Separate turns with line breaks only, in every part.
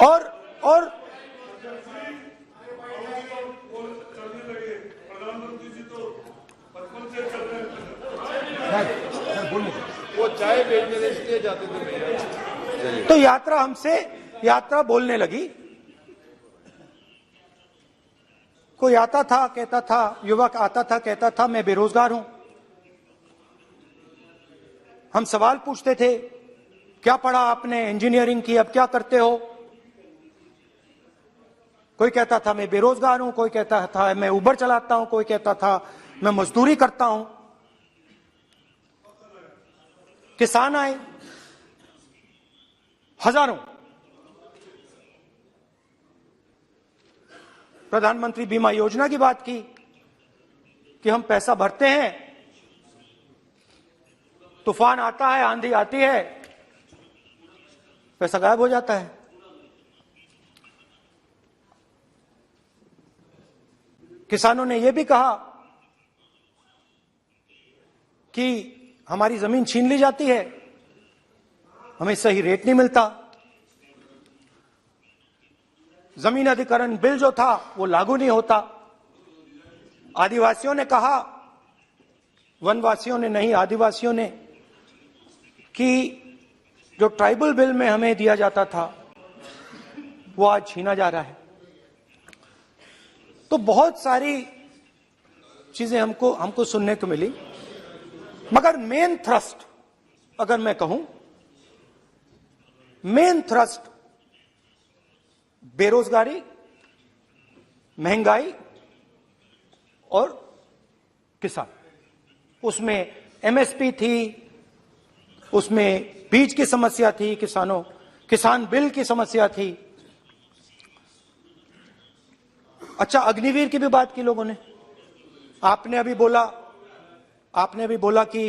और
वो चाय बेचने इसलिए जाते थे।
तो यात्रा बोलने लगी। कोई आता था, कहता था, युवक आता था, कहता था मैं बेरोजगार हूं। हम सवाल पूछते थे, क्या पढ़ा आपने? इंजीनियरिंग की, अब क्या करते हो? कोई कहता था मैं बेरोजगार हूं, कोई कहता था मैं उबर चलाता हूं, कोई कहता था मैं मजदूरी करता हूं। किसान आए हजारों। प्रधानमंत्री बीमा योजना की बात की कि हम पैसा भरते हैं, तूफान आता है, आंधी आती है, पैसा गायब हो जाता है। किसानों ने यह भी कहा कि हमारी जमीन छीन ली जाती है, हमें सही रेट नहीं मिलता। जमीन अधिग्रहण बिल जो था वो लागू नहीं होता। आदिवासियों ने कहा, वनवासियों ने नहीं, आदिवासियों ने, कि जो ट्राइबल बिल में हमें दिया जाता था वो आज छीना जा रहा है। तो बहुत सारी चीजें हमको सुनने को मिली, मगर मेन थ्रस्ट अगर मैं कहूं, मेन थ्रस्ट बेरोजगारी, महंगाई और किसान। उसमें एमएसपी थी, उसमें बीज की समस्या थी, किसान बिल की समस्या थी। अच्छा, अग्निवीर की भी बात की लोगों ने। आपने अभी बोला कि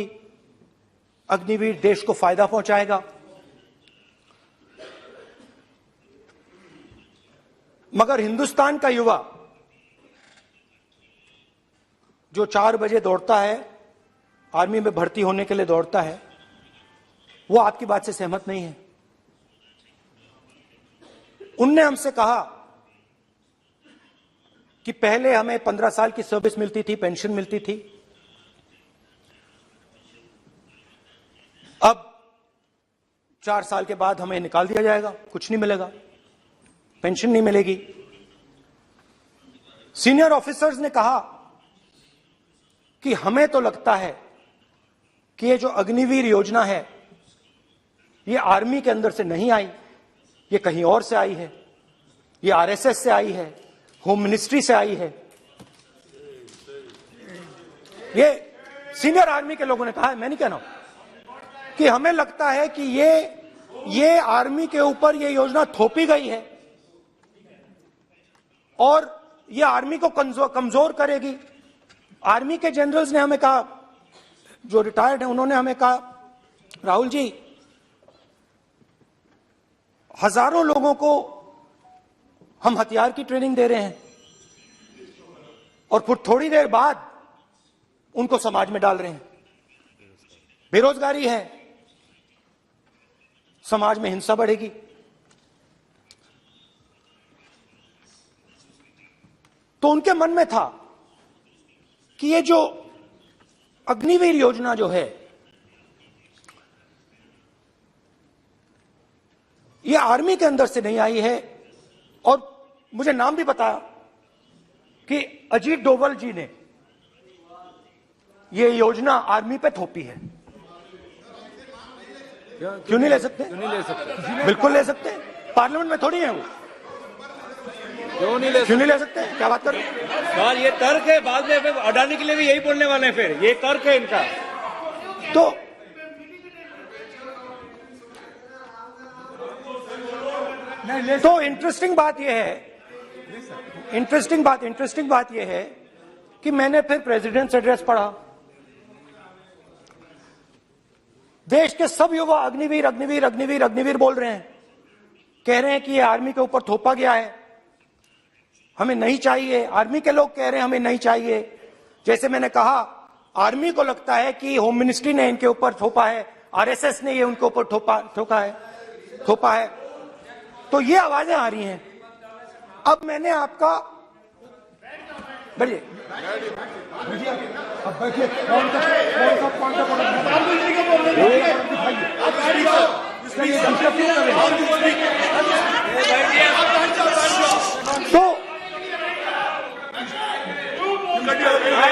अग्निवीर देश को फायदा पहुंचाएगा, मगर हिंदुस्तान का युवा जो 4 बजे दौड़ता है, आर्मी में भर्ती होने के लिए दौड़ता है, वो आपकी बात से सहमत नहीं है। उनने हमसे कहा कि पहले हमें 15 साल की सर्विस मिलती थी, पेंशन मिलती थी, अब 4 साल के बाद हमें निकाल दिया जाएगा, कुछ नहीं मिलेगा, पेंशन नहीं मिलेगी। सीनियर ऑफिसर्स ने कहा कि हमें तो लगता है कि ये जो अग्निवीर योजना है ये आर्मी के अंदर से नहीं आई, ये कहीं और से आई है, ये आरएसएस से आई है, होम मिनिस्ट्री से आई है। ये सीनियर आर्मी के लोगों ने कहा है, मैं नहीं कह रहा हूं, कि हमें लगता है कि ये आर्मी के ऊपर ये योजना थोपी गई है और ये आर्मी को कमजोर करेगी। आर्मी के जनरल्स ने हमें कहा, जो रिटायर्ड हैं, उन्होंने हमें कहा, राहुल जी, हजारों लोगों को हम हथियार की ट्रेनिंग दे रहे हैं और फिर थोड़ी देर बाद उनको समाज में डाल रहे हैं। बेरोजगारी है, समाज में हिंसा बढ़ेगी। तो उनके मन में था कि ये जो अग्निवीर योजना जो है, ये आर्मी के अंदर से नहीं आई है। और मुझे नाम भी बताया कि अजीत डोभाल जी ने ये योजना आर्मी पे थोपी है। क्यों नहीं ले सकते? बिल्कुल ले सकते हैं, पार्लियामेंट में थोड़ी है वो। क्यों नहीं ले सकते? क्या बात कर रहे हैं
सर? ये तर्क है, बाद में अडानी के लिए भी यही बोलने वाले हैं, फिर ये तर्क है इनका।
तो इंटरेस्टिंग बात यह है कि मैंने फिर प्रेसिडेंट्स एड्रेस पढ़ा। देश के सब युवा अग्निवीर अग्निवीर अग्निवीर अग्निवीर बोल रहे हैं, कह रहे हैं कि ये आर्मी के ऊपर थोपा गया है, हमें नहीं चाहिए। आर्मी के लोग कह रहे हैं हमें नहीं चाहिए। जैसे मैंने कहा, आर्मी को लगता है कि होम मिनिस्ट्री ने इनके ऊपर थोपा है, आरएसएस ने ये उनके ऊपर थोपा है। तो ये आवाजें आ रही हैं। अब मैंने आपका बैठिए, अब बैठिए, कौन सा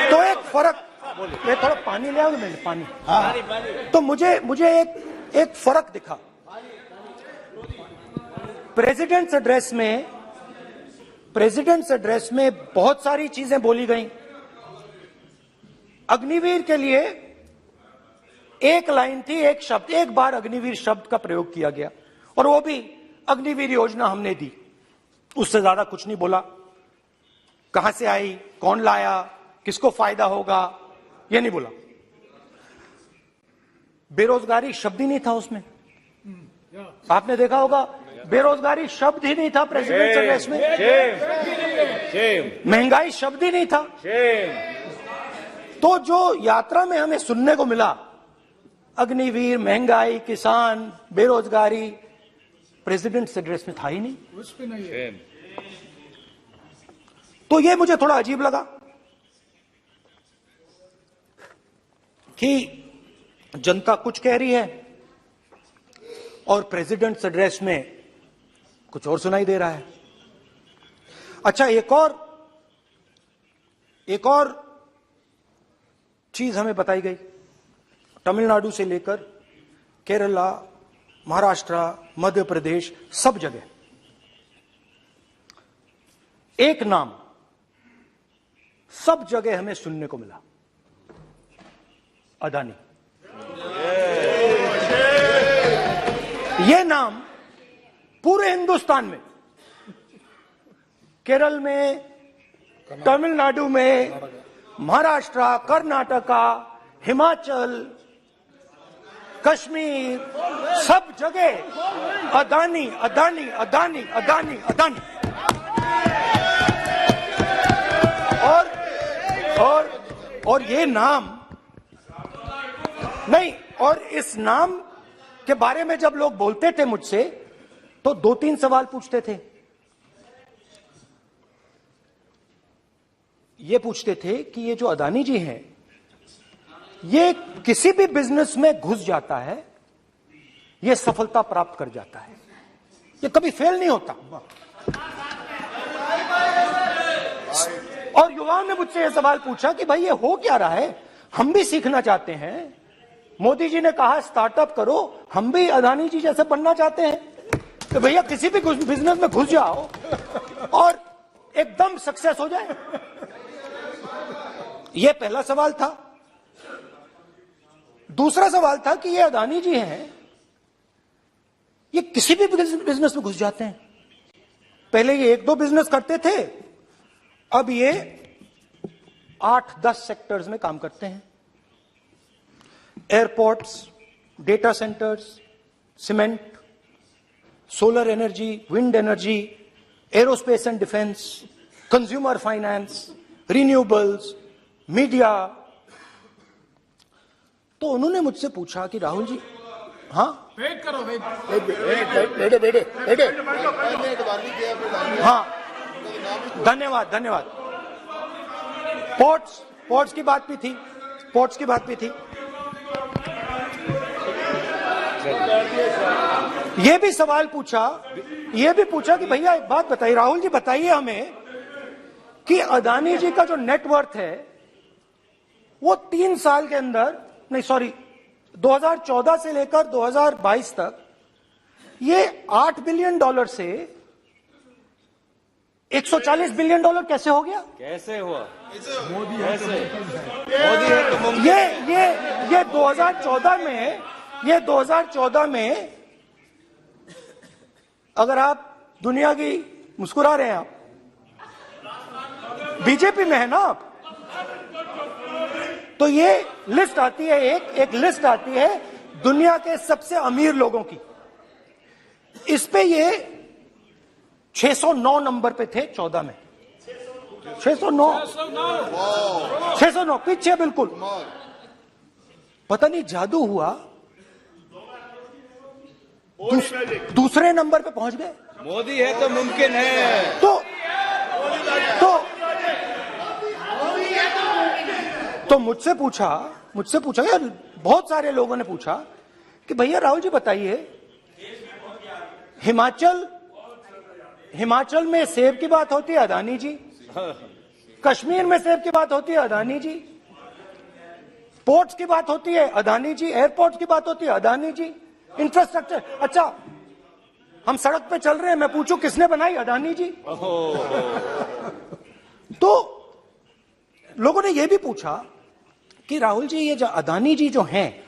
तो एक फर्क, ये थोड़ा पानी ले आओ मैंने पानी। तो मुझे एक फर्क दिखा प्रेसिडेंट्स एड्रेस में बहुत सारी चीजें बोली गई। अग्निवीर के लिए एक लाइन थी, एक शब्द, एक बार अग्निवीर शब्द का प्रयोग किया गया और वो भी अग्निवीर योजना हमने दी, उससे ज्यादा कुछ नहीं बोला। कहां से आई, कौन लाया, किसको फायदा होगा, ये नहीं बोला। बेरोजगारी शब्द ही नहीं था उसमें। आपने देखा होगा बेरोजगारी शब्द ही नहीं था प्रेसिडेंट एड्रेस में। महंगाई शब्द ही नहीं था। तो जो यात्रा में हमें सुनने को मिला, अग्निवीर, महंगाई, किसान, बेरोजगारी, प्रेसिडेंट एड्रेस में था ही नहीं। तो ये मुझे थोड़ा अजीब लगा कि जनता कुछ कह रही है और प्रेसिडेंट एड्रेस में कुछ और सुनाई दे रहा है। अच्छा, एक और चीज हमें बताई गई। तमिलनाडु से लेकर केरला, महाराष्ट्र, मध्य प्रदेश, सब जगह एक नाम सब जगह हमें सुनने को मिला, अदानी। यह नाम पूरे हिंदुस्तान में, केरल में, तमिलनाडु में, महाराष्ट्र, कर्नाटका, हिमाचल, कश्मीर, सब जगह अदानी अदानी अदानी अदानी अदानी। और ये नाम नहीं, और इस नाम के बारे में जब लोग बोलते थे मुझसे तो 2-3 सवाल पूछते थे। ये पूछते थे कि ये जो अदानी जी हैं, ये किसी भी बिजनेस में घुस जाता है, ये सफलता प्राप्त कर जाता है, ये कभी फेल नहीं होता। और युवाओं ने मुझसे यह सवाल पूछा कि भाई ये हो क्या रहा है, हम भी सीखना चाहते हैं। मोदी जी ने कहा स्टार्टअप करो, हम भी अदानी जी जैसे बनना चाहते हैं। तो भैया किसी भी बिजनेस में घुस जाओ और एकदम सक्सेस हो जाए। यह पहला सवाल था। दूसरा सवाल था कि ये अदानी जी हैं, ये किसी भी बिजनेस में घुस जाते हैं। पहले ये 1-2 बिजनेस करते थे, अब ये 8-10 सेक्टर्स में काम करते हैं। Airports, data centres, cement, solar energy, wind energy, aerospace and defence, consumer finance, renewables, media. तो उन्होंने मुझसे पूछा कि राहुल जी, हाँ
वेट करो, वेट।
हाँ, धन्यवाद। पोर्ट्स की बात भी थी। ये भी सवाल पूछा कि भैया एक बात बताइए, राहुल जी बताइए हमें कि अदानी जी का जो नेटवर्थ है वो 3 साल के अंदर, 2014 से लेकर 2022 तक ये $8 बिलियन से $140 बिलियन कैसे हो गया?
कैसे हुआ?
मोदी
ये 2014 में अगर आप दुनिया की, मुस्कुरा रहे हैं आप, बीजेपी में है ना आप, तो ये लिस्ट आती है, एक लिस्ट आती है दुनिया के सबसे अमीर लोगों की। इस पे ये 609 नंबर पे थे 14 में। 609 पीछे बिल्कुल। पता नहीं जादू हुआ, दूसरे नंबर पे पहुंच गए।
मोदी है तो मुमकिन है।
तो मुझसे पूछा यार, बहुत सारे लोगों ने पूछा कि भैया राहुल जी बताइए, हिमाचल में सेब की बात होती है अदानी जी, कश्मीर में सेब की बात होती है अदानी जी, पोर्ट्स की बात होती है अदानी जी, एयरपोर्ट की बात होती है अदानी जी, इंफ्रास्ट्रक्चर। अच्छा, हम सड़क पे चल रहे हैं, मैं पूछूं किसने बनाई? अदानी जी। तो लोगों ने यह भी पूछा कि राहुल जी, ये जो अदानी जी जो हैं,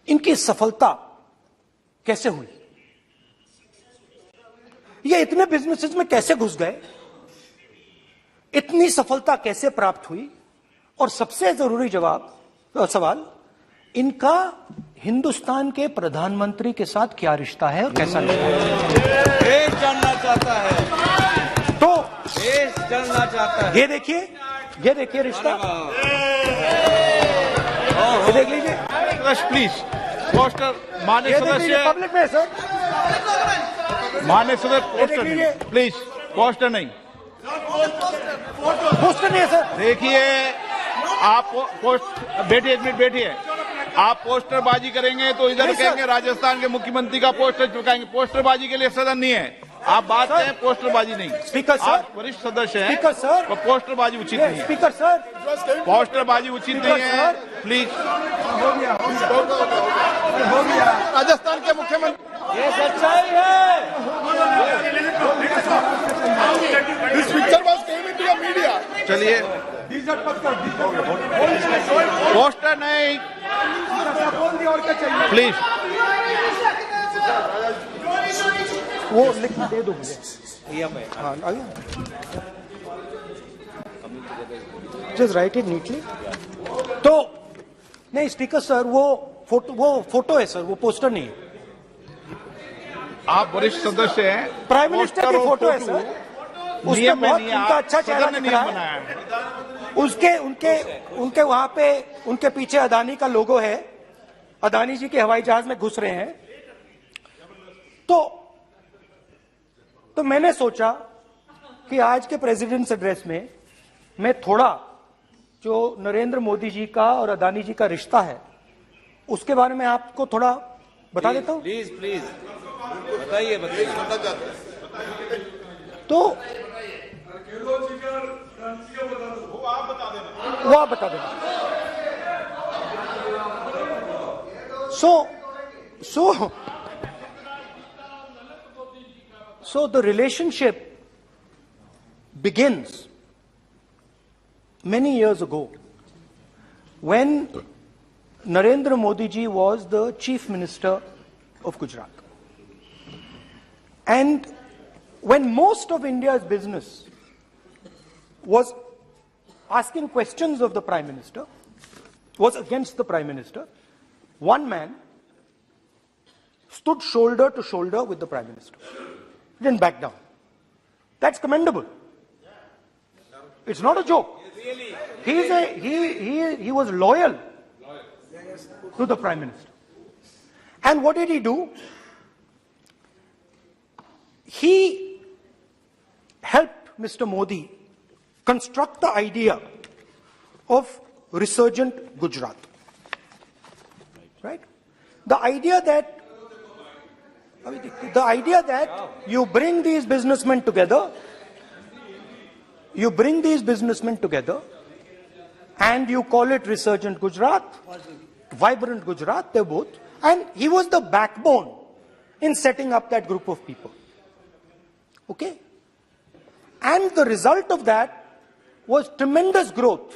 इनकी सफलता कैसे हुई? ये इतने बिजनेसेस में कैसे घुस गए? इतनी सफलता कैसे प्राप्त हुई? और सबसे जरूरी सवाल, इनका हिंदुस्तान के प्रधानमंत्री के साथ क्या रिश्ता है और कैसा रिश्ता है?
देश जानना चाहता है,
तो
देश जानना चाहता है।
ये देखिए रिश्ता, ये देख लीजिए।
प्लीज पोस्टर माननीय सदस्य,
पब्लिक में सर,
माननीय सदस्य पोस्टर
लीजिए।
नहीं, प्लीज पोस्टर नहीं।
पोस्टर नहीं है सर।
देखिए आप बैठिए, एक मिनट बैठिए। आप पोस्टरबाजी करेंगे तो इधर
नहीं, सर।
कहेंगे राजस्थान के मुख्यमंत्री का पोस्टर चिपकाएंगे। पोस्टरबाजी के लिए सदन नहीं है। आप बात
सर।
करें, पोस्टरबाजी नहीं।
स्पीकर सर,
आप वरिष्ठ सदस्य हैं,
स्पीकर सर,
तो पोस्टरबाजी उचित नहीं है।
स्पीकर सर,
पोस्टरबाजी उचित नहीं है,
सर।
प्लीज। राजस्थान के मुख्यमंत्री,
ये सच्चाई है।
चलिए पोस्टर नहीं, प्लीज।
वो लिख दे दो मुझे। हाँ, जस्ट राइट इट नीटली। तो नहीं स्पीकर सर, वो फोटो है सर, वो पोस्टर नहीं है।
आप वरिष्ठ सदस्य हैं,
प्राइम मिनिस्टर की फोटो है सर, उसमें
नियम में
बहुत
नहीं,
उनका अच्छा चेहरा
सदन ने
दिख
नियम
रहा है।
बनाया है।
उनके वहां पे उनके पीछे अदानी का लोगो है, अदानी जी के हवाई जहाज में घुस रहे हैं। तो मैंने सोचा कि आज के प्रेसिडेंट्स एड्रेस में मैं थोड़ा जो नरेंद्र मोदी जी का और अदानी जी का रिश्ता है उसके बारे में आपको थोड़ा बता देता हूं।
प्लीज प्लीज बताइए।
तो वो आप बता देना। So the relationship begins many years ago when Narendra Modi ji was the Chief Minister of Gujarat. And when most of India's business was asking questions of the Prime Minister, was against the Prime Minister, one man stood shoulder to shoulder with the Prime Minister. He didn't back down. That's commendable. It's not a joke. He was loyal to the Prime Minister. And what did he do? He helped Mr. Modi construct the idea of resurgent Gujarat. Right? The idea that you bring these businessmen together, and you call it resurgent Gujarat, vibrant Gujarat, they're both. And he was the backbone in setting up that group of people. Okay? And the result of that was tremendous growth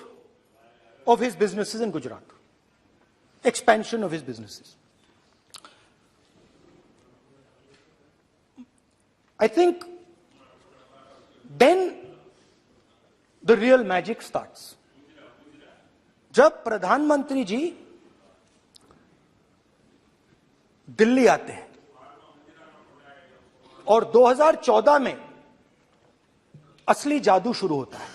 of his businesses in Gujarat. Expansion of his businesses. I think then the real magic starts. जब प्रधानमंत्री जी दिल्ली आते हैं और 2014 में असली जादू शुरू होता है।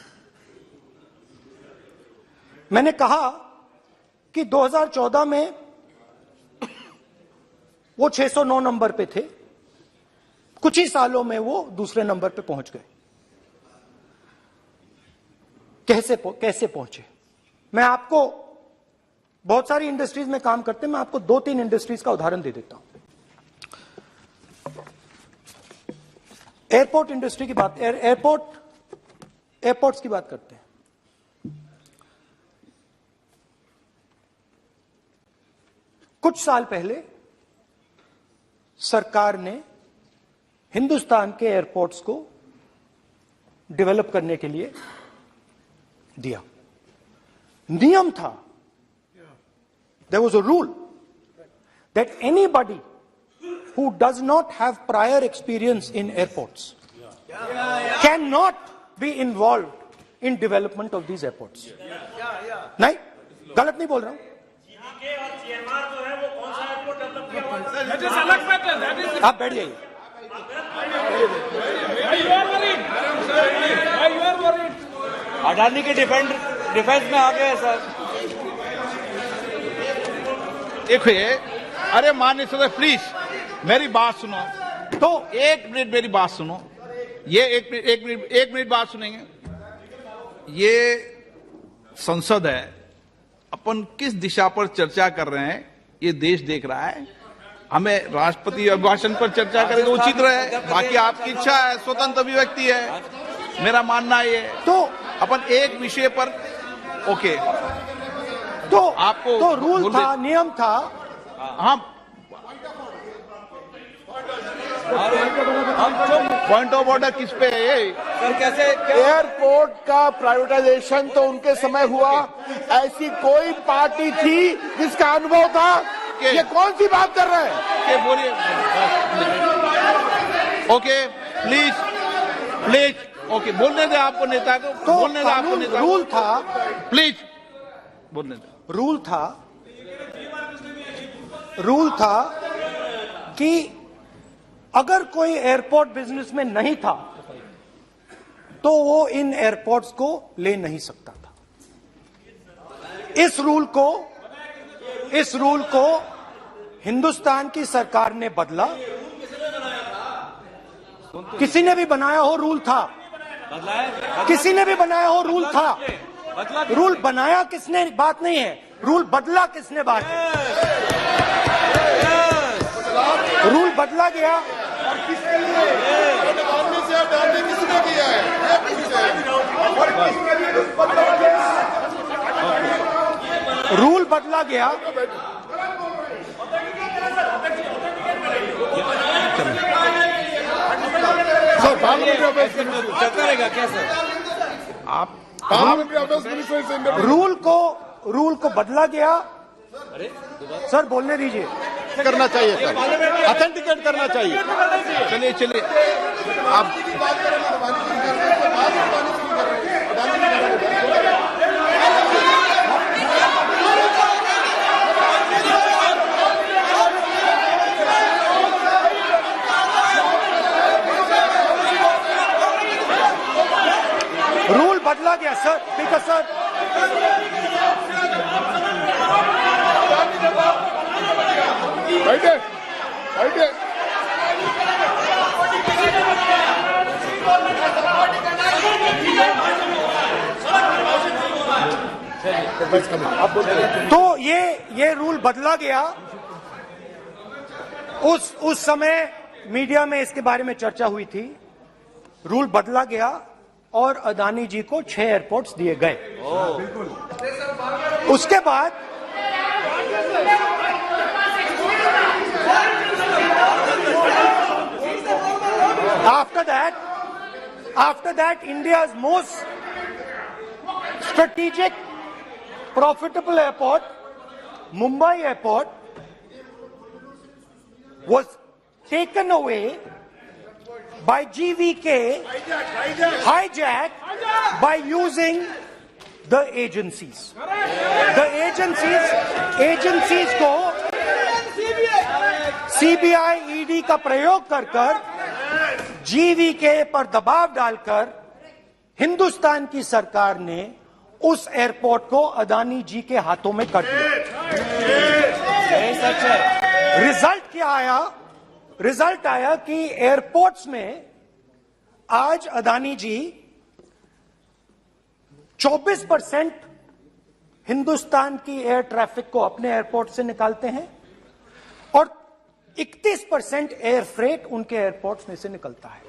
मैंने कहा कि 2014 में वो 609 नंबर पे थे, कुछ ही सालों में वो दूसरे नंबर पे पहुंच गए। कैसे पहुंचे? मैं आपको, बहुत सारी इंडस्ट्रीज में काम करते हैं, मैं आपको 2-3 इंडस्ट्रीज का उदाहरण दे देता हूं। एयरपोर्ट इंडस्ट्री की बात, एयरपोर्ट्स की बात करते हैं। कुछ साल पहले सरकार ने हिंदुस्तान के एयरपोर्ट्स को डेवलप करने के लिए दिया। नियम था, there was a rule that anybody who does not have prior experience in airports cannot be involved in development of these airports. नहीं, गलत नहीं बोल रहा हूं। आप बैठ जाइए।
अडानी के डिफेंस में आ गए सर।
देखिए, अरे माननीय सदस्य प्लीज मेरी बात सुनो।
तो
1 मिनट मेरी बात सुनो। ये एक मिनट बात सुनेंगे। ये संसद है, अपन किस दिशा पर चर्चा कर रहे हैं ये देश देख रहा है। हमें राष्ट्रपति अभिभाषण पर चर्चा करें तो उचित रहे, बाकी आपकी इच्छा है, स्वतंत्र अभिव्यक्ति है। मेरा मानना ये है
तो
अपन एक विषय पर ओके
तो
आपको
तो रूल था, नियम था।
हाँ, पॉइंट ऑफ ऑर्डर किस पे है ये?
सर कैसे
एयरपोर्ट का प्राइवेटाइजेशन तो उनके समय हुआ, ऐसी कोई पार्टी थी जिसका अनुभव था? ये कौन सी बात कर रहे हैं?
ओके बोलिए। ओके प्लीज ओके बोलने दे आपको नेता को,
तो
बोलने दे आपको नेता को।
रूल था,
प्लीज बोलने दे।
रूल था कि अगर कोई एयरपोर्ट बिजनेस में नहीं था तो वो इन एयरपोर्ट्स को ले नहीं सकता था। इस रूल को हिंदुस्तान की सरकार ने बदला। किसी ने भी बनाया हो रूल था, किसी ने भी बनाया हो रूल था। रूल बनाया किसने बात नहीं है, रूल बदला किसने बात है। रूल बदला गया,
किसने किया है?
रूल बदला गया।
सर पार्लियामेंट्री अफेयर्स
चलता रहेगा क्या सर?
आप
पार्लियामेंट्री अफेयर्स मिनिस्टर से
रूल को बदला गया। सर बोलने दीजिए।
करना चाहिए सर, ऑथेंटिकेट करना चाहिए।
चलिए आप
रूल बदला गया सर, ठीक है सर।
बैठे
तो ये रूल बदला गया। उस समय मीडिया में इसके बारे में चर्चा हुई थी। रूल बदला गया और अदानी जी को 6 एयरपोर्ट्स दिए गए। उसके बाद after that India's most strategic profitable airport, Mumbai Airport, was taken away by GVK, hijacked by using the agencies. The agencies को CBI, ED का प्रयोग कर GVK पर दबाव डालकर हिंदुस्तान की सरकार ने उस एयरपोर्ट को अदानी जी के हाथों में कर दिया।
सच है।
रिजल्ट क्या आया? रिजल्ट आया कि एयरपोर्ट्स में आज अदानी जी 24% हिंदुस्तान की एयर ट्रैफिक को अपने एयरपोर्ट से निकालते हैं और 31% एयर फ्रेट उनके एयरपोर्ट्स में से निकलता है।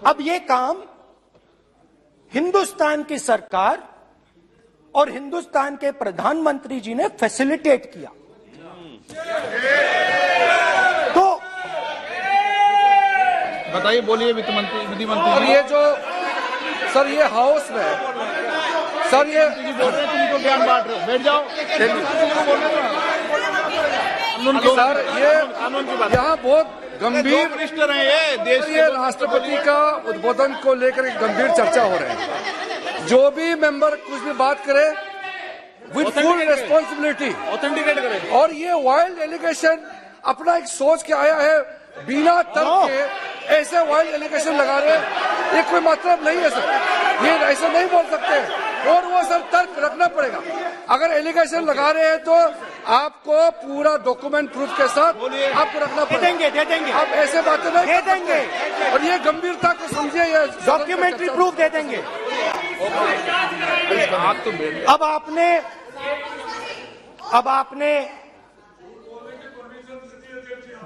अब यह काम हिंदुस्तान की सरकार और हिंदुस्तान के प्रधानमंत्री जी ने फैसिलिटेट किया। तो
बताइए, बोलिए वित्त मंत्री, विधि मंत्री।
और ये जो सर ये हाउस में सर ये
बोल रहे हैं, तुम तो ज्ञान बांट रहे हो, बैठ जाओ।
सर ये यहाँ बहुत गंभीर
मिनिस्टर हैं ये देश
ये राष्ट्रपति का उद्बोधन को लेकर एक गंभीर चर्चा हो रही है। जो भी मेंबर कुछ भी बात करे विद फुल रिस्पॉन्सिबिलिटी
ऑथेंटिकेट करें।
और ये वाइल्ड एलिगेशन अपना एक सोच के आया है, बिना तर्क के ऐसे वाइल्ड एलिगेशन लगा रहे हैं, ये कोई मतलब नहीं है सर, ये ऐसे नहीं बोल सकते और वो सर तर्क रखना पड़ेगा। अगर एलिगेशन लगा रहे हैं तो आपको पूरा डॉक्यूमेंट प्रूफ के साथ आपको रखना पड़ेगा।
दे देंगे
आप ऐसे बातें नहीं
दे देंगे
और ये गंभीरता को समझिए, ये
डॉक्यूमेंट्री प्रूफ दे देंगे। अब आपने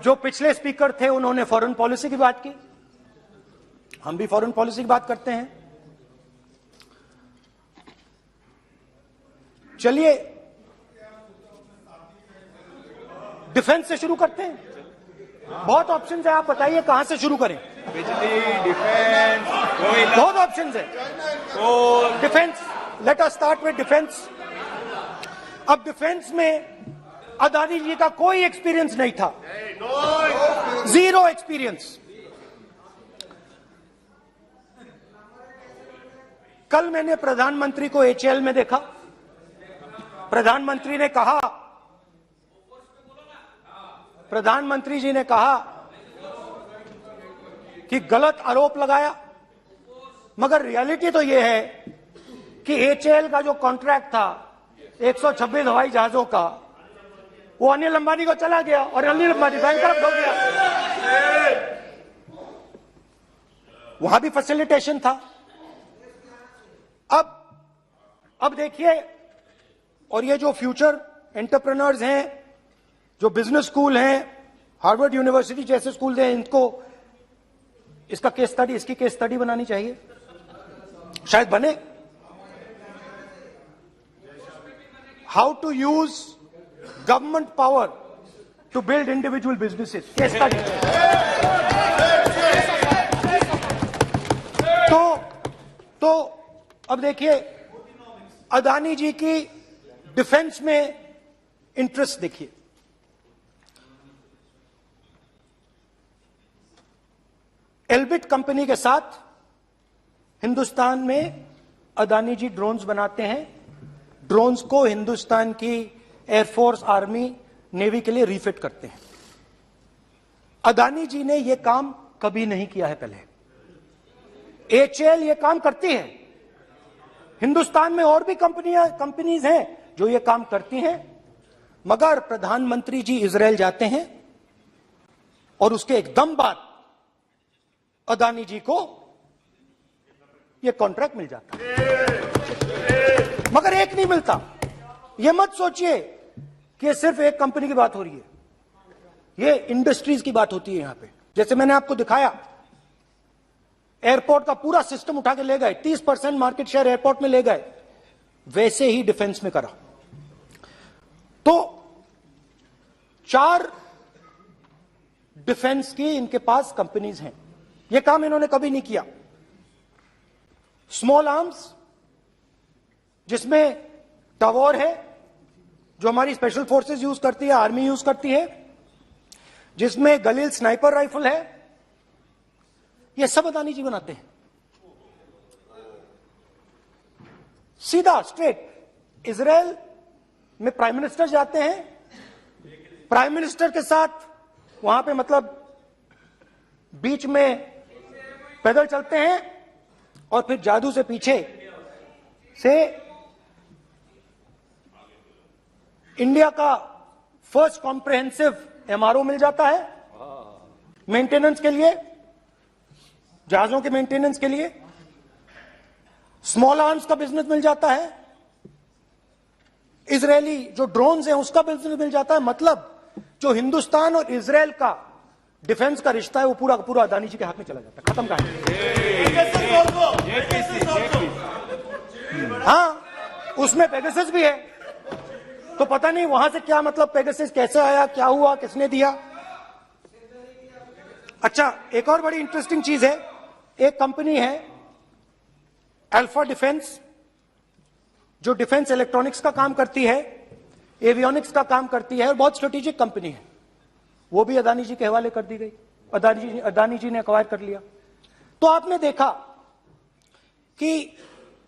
जो पिछले स्पीकर थे उन्होंने फॉरेन पॉलिसी की बात की, हम भी फॉरेन पॉलिसी की बात करते हैं। चलिए डिफेंस से शुरू करते हैं। बहुत ऑप्शंस है, आप बताइए कहां से शुरू करें।
बिजली, डिफेंस, कोयला,
बहुत ऑप्शंस है। Defence, let us start with defence. अब डिफेंस में अदानी जी का कोई एक्सपीरियंस नहीं था, जीरो एक्सपीरियंस। कल मैंने प्रधानमंत्री को एचएएल में देखा। प्रधानमंत्री जी ने कहा कि गलत आरोप लगाया, मगर रियलिटी तो यह है कि एचएएल का जो कॉन्ट्रैक्ट था 126 हवाई जहाजों का, वो अनिल अंबानी को चला गया और अनिल अंबानी बैंकरप्ट हो गया। वहां भी फैसिलिटेशन था। अब देखिए, और ये जो फ्यूचर एंटरप्रेन्योर्स हैं, जो बिजनेस स्कूल हैं, हार्वर्ड यूनिवर्सिटी जैसे स्कूल हैं, इनको इसका केस स्टडी, इसकी केस स्टडी बनानी चाहिए, शायद बने। How to use government power to build individual businesses, case study. तो अब देखिए, अदानी जी की डिफेंस में इंटरेस्ट देखिए। एल्बिट कंपनी के साथ हिंदुस्तान में अदानी जी ड्रोन्स बनाते हैं। ड्रोन्स को हिंदुस्तान की एयरफोर्स, आर्मी, नेवी के लिए रीफिट करते हैं। अदानी जी ने यह काम कभी नहीं किया है पहले। एचएएल यह काम करती है। हिंदुस्तान में और भी कंपनीज हैं जो ये काम करती हैं, मगर प्रधानमंत्री जी इजराइल जाते हैं और उसके एकदम बाद अदानी जी को ये कॉन्ट्रैक्ट मिल जाता है, मगर एक नहीं मिलता। ये मत सोचिए कि ये सिर्फ एक कंपनी की बात हो रही है, ये इंडस्ट्रीज की बात होती है यहां पे। जैसे मैंने आपको दिखाया, एयरपोर्ट का पूरा सिस्टम उठा के ले गए, 30% मार्केट शेयर एयरपोर्ट में ले गए, वैसे ही डिफेंस में करा। तो 4 डिफेंस की इनके पास कंपनीज हैं। यह काम इन्होंने कभी नहीं किया। स्मॉल आर्म्स, जिसमें टवॉर है जो हमारी स्पेशल फोर्सेस यूज करती है, आर्मी यूज करती है, जिसमें गलील स्नाइपर राइफल है, ये सब अदानी जी बनाते हैं। सीधा स्ट्रेट इजराइल में प्राइम मिनिस्टर जाते हैं, प्राइम मिनिस्टर के साथ वहां पे मतलब बीच में पैदल चलते हैं और फिर जादू से पीछे से इंडिया का फर्स्ट कॉम्प्रिहेंसिव MRO मिल जाता है मेंटेनेंस के लिए, जहाजों के मेंटेनेंस के लिए, स्मॉल आर्म्स का बिजनेस मिल जाता है, इजरायली जो ड्रोन्स हैं उसका बिजनेस मिल जाता है। मतलब जो हिंदुस्तान और इजरायल का डिफेंस का रिश्ता है वो पूरा पूरा अदानी जी के हाथ में चला जाता है, खत्म कहानी। हाँ, उसमें पेगासस भी है, तो पता नहीं वहां से क्या मतलब पेगासस कैसे आया, क्या हुआ, किसने दिया। अच्छा, एक और बड़ी इंटरेस्टिंग चीज है, एक कंपनी है अल्फा डिफेंस, जो डिफेंस इलेक्ट्रॉनिक्स का काम करती है, एवियोनिक्स का काम करती है, और बहुत स्ट्रेटेजिक कंपनी है, वो भी अदानी जी के हवाले कर दी गई, अदानी जी ने एक्वायर कर लिया। तो आपने देखा कि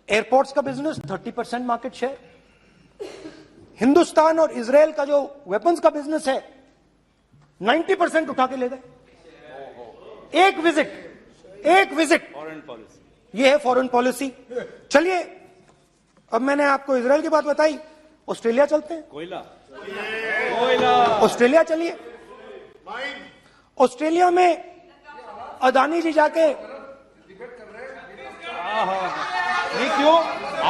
एयरपोर्ट्स का बिजनेस 30% मार्केट शेयर, हिंदुस्तान और इजरायल का जो वेपन्स का बिजनेस है 90% उठा के ले गए। एक विजिट
फॉरेन पॉलिसी,
ये है फॉरेन पॉलिसी। चलिए, अब मैंने आपको इजरायल की बात बताई, ऑस्ट्रेलिया चलते हैं।
कोयला,
ऑस्ट्रेलिया चलिए। ऑस्ट्रेलिया में अदानी जी जाके,
नहीं क्यों?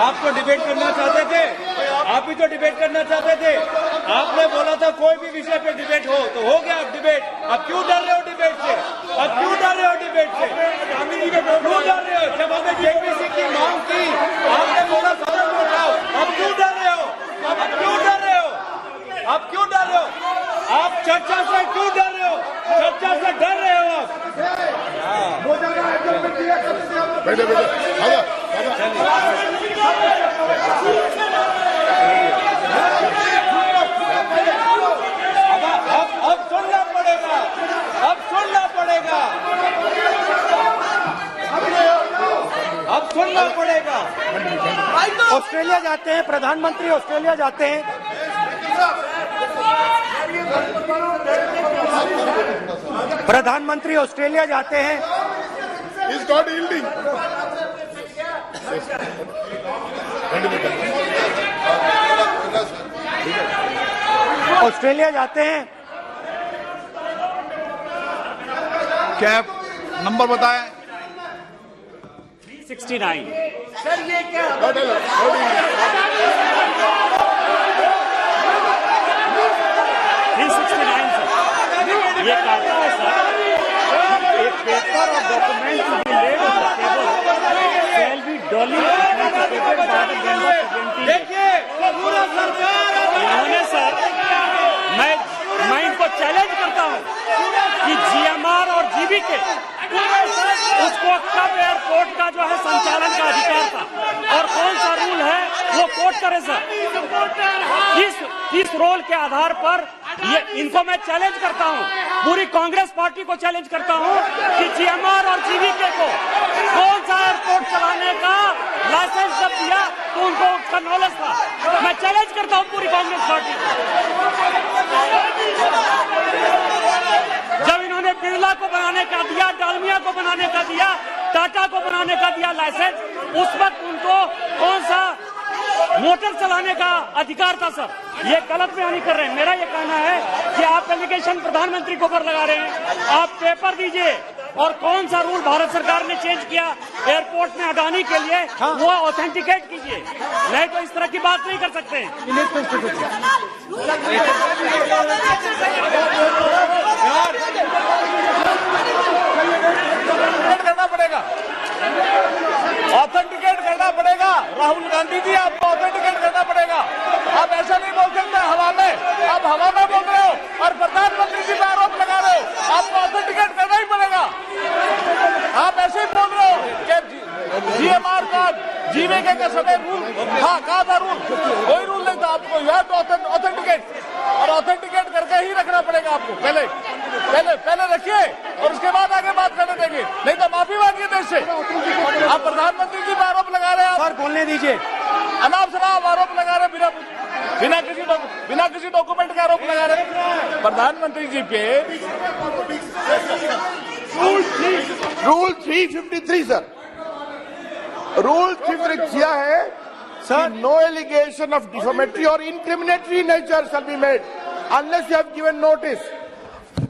आप तो डिबेट करना चाहते थे, आप ही तो डिबेट करना चाहते थे। आपने बोला था कोई भी विषय पे डिबेट हो, तो हो गया डिबेट। अब क्यों डर रहे हो डिबेट से? अब क्यों डर रहे हो डिबेट से? क्यों डर रहे हो? जब हमने जेपीसी की मांग की, आपने बोला सदन में उठाओ। अब क्यों डर रहे हो? अब क्यों डर रहे हो? अब क्यों डर रहे हो? आप चर्चा से क्यों डर रहे हो? चर्चा से डर रहे हो आप?
बैठे बैठे
अब सुनना पड़ेगा, अब सुनना पड़ेगा, अब सुनना पड़ेगा।
ऑस्ट्रेलिया जाते हैं, प्रधानमंत्री ऑस्ट्रेलिया जाते हैं। प्रधानमंत्री ऑस्ट्रेलिया जाते हैं,
He's not yielding.
ऑस्ट्रेलिया जाते हैं।
कैब नंबर बताएं।
369।
Not allowed. Not yielding.
ये कहता है सर, एक पेपर और document to be laid on the table shall be duly authenticated by the member presenting. देखिए पूरा सरकार इन्होंने सर, मैं इनको चैलेंज करता हूं कि जीएमआर और जीबी के उसको कब एयरपोर्ट का जो है संचालन का अधिकार था और कौन सा रूल है वो कोट करे सर। किस रोल के आधार पर ये, इनको मैं चैलेंज करता हूं, पूरी कांग्रेस पार्टी को चैलेंज करता हूं कि जीएमआर और जीवीके को कौन सा एयरपोर्ट चलाने का लाइसेंस जब दिया तो उनको उसका नॉलेज था। मैं चैलेंज करता हूं पूरी कांग्रेस पार्टी को। जब इन्होंने बिरला को बनाने का दिया, डालमिया को बनाने का दिया, टाटा को बनाने का दिया लाइसेंस, उस वक्त उनको कौन सा मोटर चलाने का अधिकार था सर? ये गलत बयानी कर रहे हैं। मेरा ये कहना है कि आप एलिगेशन प्रधानमंत्री को ऊपर लगा रहे हैं, आप पेपर दीजिए और कौन सा रूल भारत सरकार ने चेंज किया एयरपोर्ट में अडानी के लिए वो ऑथेंटिकेट कीजिए, नहीं तो इस तरह की बात नहीं कर सकते।
करना पड़ेगा, ऑथेंटिकेट करना पड़ेगा। राहुल गांधी जी, आपको ऑथेंटिकेट करना पड़ेगा। आप ऐसा नहीं बोल सकते हवा में, आप हवा में बोल रहे हो और प्रधानमंत्री जी पे आरोप लगा रहे हो। आपको ऑथेंटिकेट करना ही पड़ेगा। आप ऐसे ही बोल रहे हो कि जीएमआर का, जीवीके का समय रूल था, कहा था रूल? कोई रूल नहीं था। आपको यह तो ऑथेंटिकेट, और ऑथेंटिकेट करके ही रखना पड़ेगा आपको। पहले रखिए और उसके बाद आगे बात करने देंगे, नहीं तो माफी मांगिए देश से। आप प्रधानमंत्री जी पर आरोप लगा रहे हैं,
सर बोलने दीजिए।
अनाप शनाप आरोप लगा रहे हैं, बिना किसी डॉक्यूमेंट के आरोप लगा रहे हैं प्रधानमंत्री जी पे। रूल 353 सर, रूल 353 किया है sir, no allegation of defamatory और incriminatory nature shall be made unless you have given notice.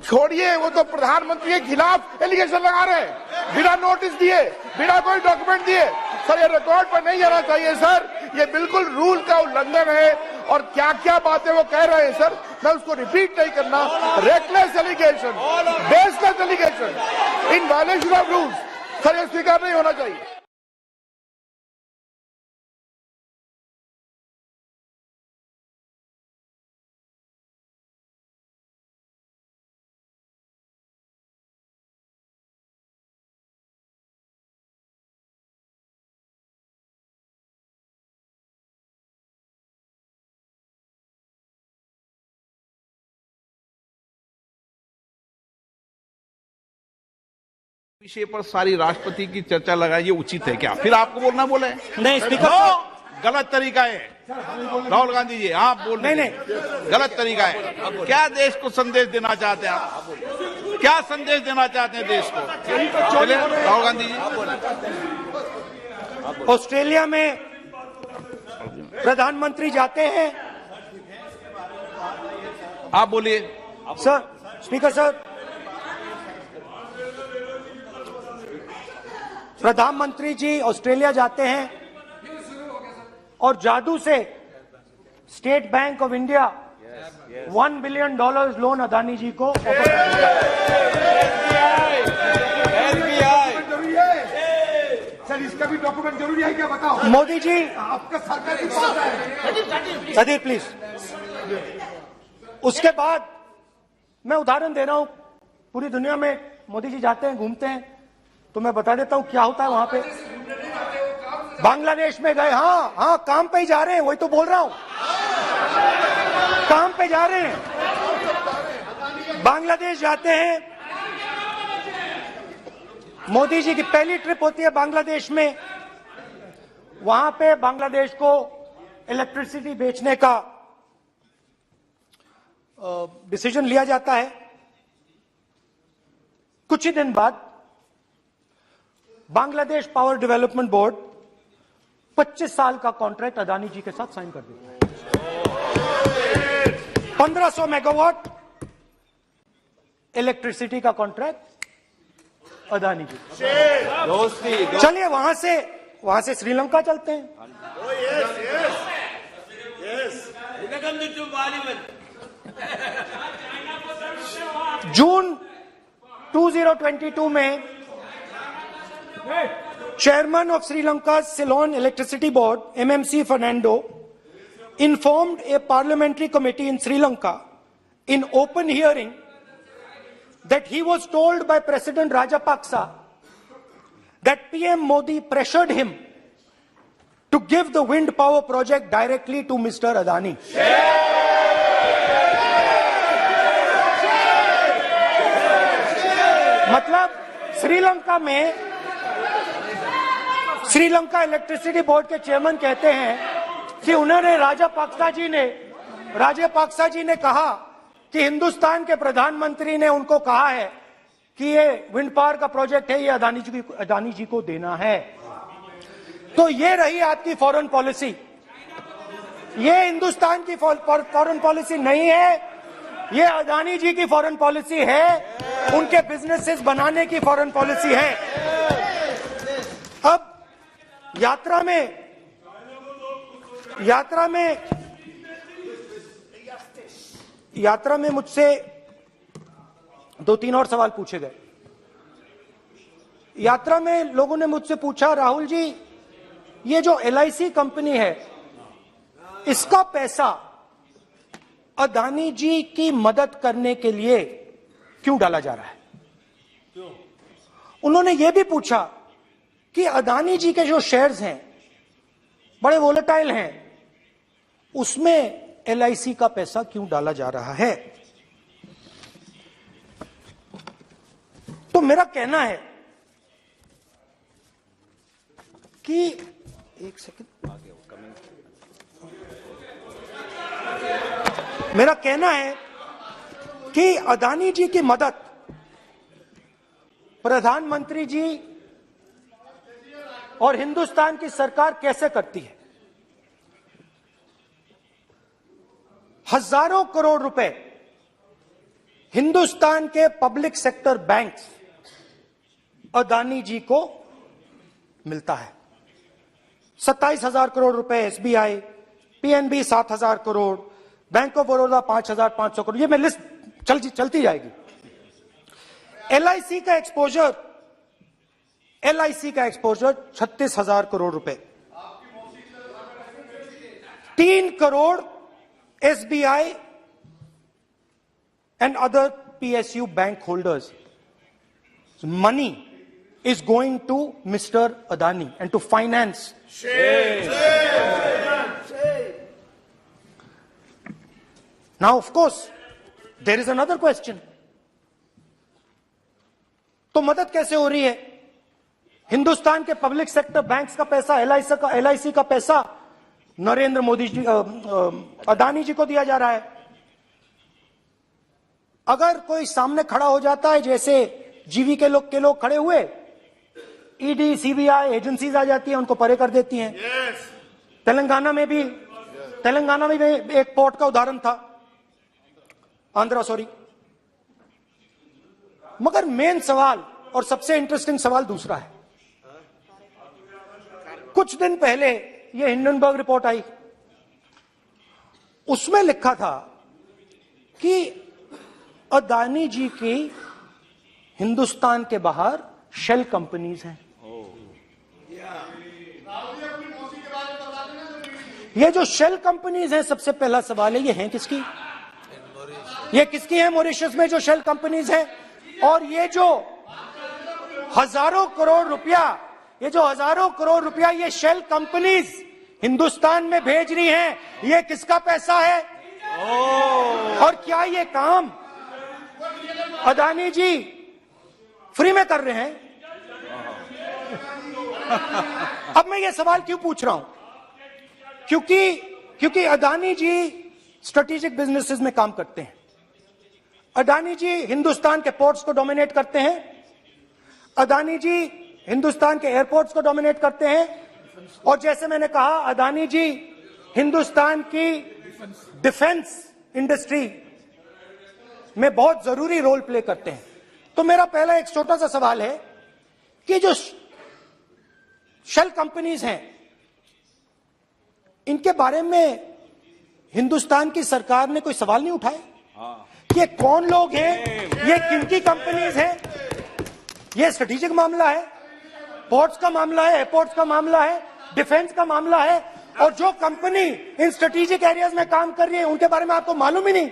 छोड़िए, वो तो प्रधानमंत्री के खिलाफ एलिगेशन लगा रहे हैं बिना नोटिस दिए, बिना कोई डॉक्यूमेंट दिए। सर ये रिकॉर्ड पर नहीं जाना चाहिए सर, ये बिल्कुल रूल का उल्लंघन है। और क्या क्या बातें वो कह रहे हैं सर, मैं उसको रिपीट नहीं करना। Reckless allegation, baseless allegation, in violation of rules, sir ये स्वीकार नहीं होना चाहिए।
विषय पर सारी राष्ट्रपति की चर्चा लगाई, ये उचित है क्या? फिर आपको बोलना बोले
नहीं स्पीकर
नो, गलत तरीका है। राहुल गांधी जी आप बोल रहे हैं गलत तरीका है। क्या देश को संदेश देना चाहते हैं आप? क्या संदेश देना चाहते हैं देश को? चलिए राहुल गांधी जी।
ऑस्ट्रेलिया में प्रधानमंत्री जाते हैं।
आप बोलिए
सर, स्पीकर सर, प्रधानमंत्री जी ऑस्ट्रेलिया जाते हैं और जादू से state bank of India $1 billion loan Adani ji को ऑफर कर
सर इसका भी डॉक्यूमेंट जरूरी है क्या, बताओ।
मोदी जी
आपका सरकार की बात है।
Sadyr please. उसके बाद मैं उदाहरण दे रहा हूं, पूरी दुनिया में मोदी जी जाते हैं, घूमते हैं, तो मैं बता देता हूं क्या होता है वहां पे। बांग्लादेश में गए, हाँ काम पे ही जा रहे हैं, वही तो बोल रहा हूं, काम पे जा रहे हैं। बांग्लादेश जाते हैं, मोदी जी की पहली ट्रिप होती है बांग्लादेश में। वहां पे बांग्लादेश को इलेक्ट्रिसिटी बेचने का डिसीजन लिया जाता है। कुछ ही दिन बाद बांग्लादेश पावर डेवलपमेंट बोर्ड 25 साल का कॉन्ट्रैक्ट अदानी जी के साथ साइन कर देता है। 1500 मेगावाट इलेक्ट्रिसिटी का कॉन्ट्रैक्ट अदानी जी। चलिए वहां से श्रीलंका चलते हैं। जून 2022 में Chairman of Sri Lanka's Ceylon Electricity Board, MMC Fernando, informed a parliamentary committee in Sri Lanka in open hearing that he was told by President Rajapaksa that PM Modi pressured him to give the wind power project directly to Mr. Adani. मतलब Sri Lanka electricity board के chairman कहते हैं कि उन्होंने राजापाक्सा जी ने कहा कि हिंदुस्तान के प्रधानमंत्री ने उनको कहा है कि ये विंड पावर का प्रोजेक्ट है, ये अदानी जी को देना है। तो ये रही आपकी फॉरेन पॉलिसी। ये हिंदुस्तान की फॉरेन पॉलिसी नहीं है, ये अदानी जी की फॉरेन पॉलिसी है, उनके बिजनेसेस बनाने की फॉरेन पॉलिसी है। अब यात्रा में मुझसे 2-3 और सवाल पूछे गए। यात्रा में लोगों ने मुझसे पूछा, राहुल जी ये जो LIC कंपनी है इसका पैसा अदानी जी की मदद करने के लिए क्यों डाला जा रहा है? उन्होंने यह भी पूछा कि अदानी जी के जो शेयर्स हैं बड़े वोलेटाइल हैं, उसमें LIC का पैसा क्यों डाला जा रहा है? तो मेरा कहना है कि एक सेकंड, मेरा कहना है कि अदानी जी की मदद प्रधानमंत्री जी और हिंदुस्तान की सरकार कैसे करती है? हजारों करोड़ रुपए हिंदुस्तान के public sector banks Adani ji को मिलता है। 27,000 करोड़ रुपए SBI, PNB 7,000 crore, bank of Baroda 5,500 crore, ये मैं लिस्ट चलती जाएगी। एलआईसी का एक्सपोजर 36,000 करोड़ रुपए, 3 crore SBI and other PSU bank holders. So money is going to Mr. Adani and to finance. Now, of course, there is another question. तो मदद कैसे हो रही है? हिंदुस्तान के पब्लिक सेक्टर बैंक्स का पैसा, एलआईसी का पैसा नरेंद्र मोदी जी, अदानी जी को दिया जा रहा है। अगर कोई सामने खड़ा हो जाता है, जैसे जीवी के लोग खड़े हुए, ईडी, सीबीआई एजेंसीज आ जाती हैं, उनको परे कर देती हैं। तेलंगाना में भी एक पोर्ट का उदाहरण था, मगर मेन सवाल और सबसे इंटरेस्टिंग सवाल दूसरा है। कुछ दिन पहले ये हिंडनबर्ग रिपोर्ट आई, उसमें लिखा था कि अदानी जी की हिंदुस्तान के बाहर शेल कंपनीज हैं। ये जो शेल कंपनीज हैं, सबसे पहला सवाल है, ये हैं किसकी? ये किसकी है मॉरिशस में जो शेल कंपनीज हैं? और ये जो हजारों करोड़ रुपया ये शेल कंपनीज हिंदुस्तान में भेज रही हैं, ये किसका पैसा है? और क्या ये काम अदानी जी फ्री में कर रहे हैं? अब मैं ये सवाल क्यों पूछ रहा हूं? क्योंकि अदानी जी स्ट्रेटेजिक बिजनेसेस में काम करते हैं। अदानी जी हिंदुस्तान के पोर्ट्स को डोमिनेट करते हैं। अदानी जी हिंदुस्तान के एयरपोर्ट्स को डोमिनेट करते हैं। और जैसे मैंने कहा, अदानी जी हिंदुस्तान की डिफेंस इंडस्ट्री में बहुत जरूरी रोल प्ले करते हैं। तो मेरा पहला एक छोटा सा सवाल है कि जो शेल कंपनीज हैं, इनके बारे में हिंदुस्तान की सरकार ने कोई सवाल नहीं उठाए? ये कौन लोग हैं? ये किनकी कंपनीज हैं? ये स्ट्रेटेजिक मामला है, पोर्ट्स का मामला है, एयरपोर्ट्स का मामला है, डिफेंस का मामला है, और जो कंपनी इन स्ट्रेटेजिक एरियाज में काम कर रही है उनके बारे में आपको मालूम ही नहीं।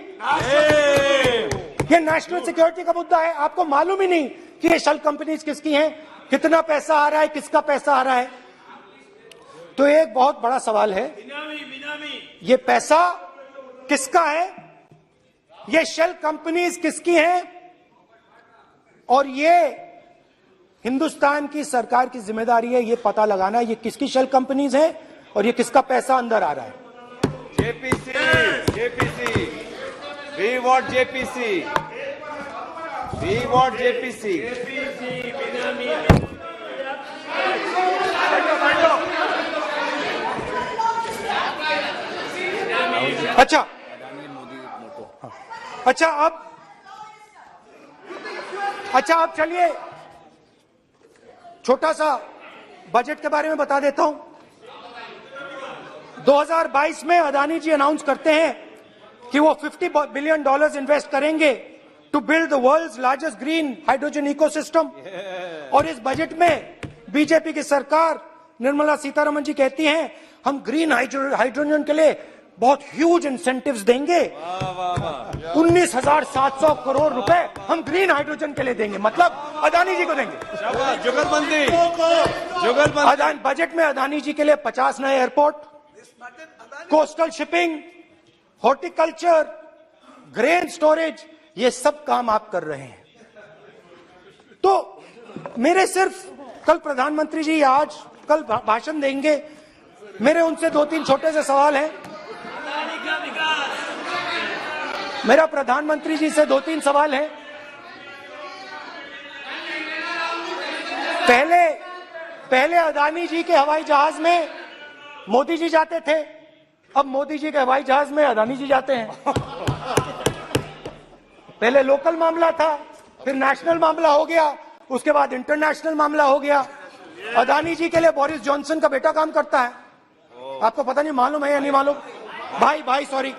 ये नेशनल सिक्योरिटी का मुद्दा है, आपको मालूम ही नहीं कि ये शेल कंपनीज किसकी हैं, कितना पैसा आ रहा है, किसका पैसा आ रहा है। तो एक बहुत बड़ा सवाल है, ये पैसा किसका है? ये शेल कंपनीज किसकी हैं? और ये हिंदुस्तान की सरकार की जिम्मेदारी है ये पता लगाना ये किसकी शेल कंपनीज हैं और ये किसका पैसा अंदर आ रहा है।
JPC, we want JPC, we want JPC.
अच्छा अब चलिए छोटा सा बजट के बारे में बता देता हूं। 2022 में अदानी जी अनाउंस करते हैं कि वो $50 बिलियन इन्वेस्ट करेंगे to build the world's largest green hydrogen ecosystem. और इस बजट में बीजेपी की सरकार निर्मला सीतारमण जी कहती हैं हम ग्रीन हाइड्रोजन के लिए बहुत ह्यूज इंसेंटिव्स देंगे, 19,700 करोड़ रुपए हम ग्रीन हाइड्रोजन के लिए देंगे, मतलब अदानी जी को देंगे।
जुगलबंदी
बजट में अदानी जी के लिए 50 नए airport, coastal shipping, horticulture, grain storage, ये सब काम आप कर रहे हैं। तो मेरे सिर्फ कल प्रधानमंत्री जी कल भाषण देंगे, मेरे उनसे 2-3 छोटे से सवाल हैं। मेरा प्रधानमंत्री जी से 2-3 सवाल हैं। पहले अदानी जी के हवाई जहाज में मोदी जी जाते थे, अब मोदी जी के हवाई जहाज में अदानी जी जाते हैं। पहले लोकल मामला था, फिर नेशनल मामला हो गया, उसके बाद इंटरनेशनल मामला हो गया। अदानी जी के लिए बोरिस जॉनसन का बेटा काम करता है, आपको पता नहीं मालूम है या नहीं मालूम? भाई सॉरी,